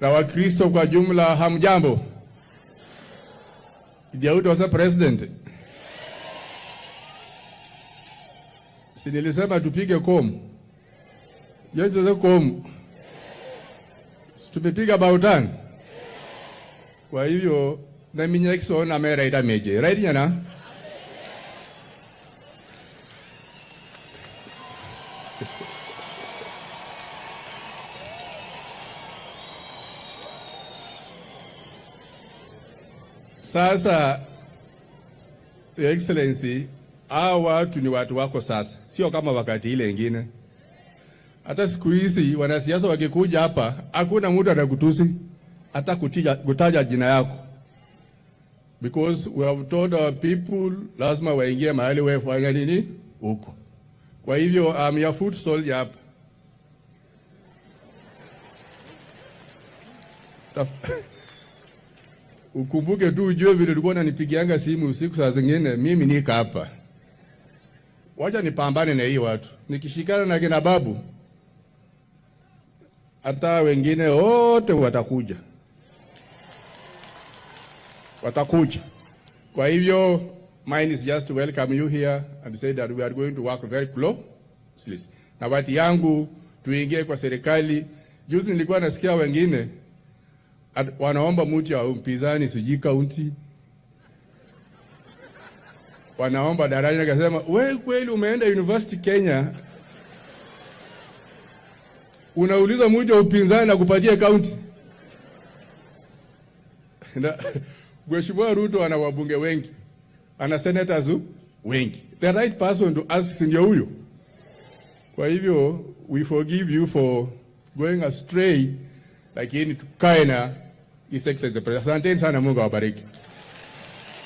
na Wakristo kwa jumla, hamjambo? Idiauti wasa president. Si nilisema tupige komu. Yote za komu. Tumepiga bautan. Kwa hivyo na minyekso na mera ida meje. Right nyana? Sasa, Your Excellency, hawa watu ni watu wako sasa. Sio kama wakati ile ingine. Hata siku hizi wanasiasa wakikuja hapa, hakuna mtu anakutusi hata kutaja jina yako. Because we have told our people lazima waingie mahali wafanya nini huko. Kwa hivyo I'm your foot soldier hapa. Ukumbuke tu ujue vile ulikuwa unanipigianga simu usiku saa zingine, mimi nika hapa. Wacha nipambane na hii watu. Nikishikana na kina babu, hata wengine wote watakuja. Watakuja. Kwa hivyo, mine is just to welcome you here and say that we are going to work very closely. Na wati yangu tuingie kwa serikali. Juzi nilikuwa nasikia wengine wanaomba mtu ya mpinzani sijui kaunti. Wanaomba daraja, nikasema wewe kweli umeenda University Kenya? Unauliza mtu wa upinzani na kupatia kaunti? Mheshimiwa Ruto ana wabunge wengi. Ana senators wengi. The right person to ask ndio huyo. Kwa hivyo we forgive you for going astray, lakini tukae na His Excellency. Asanteni sana, Mungu awabariki.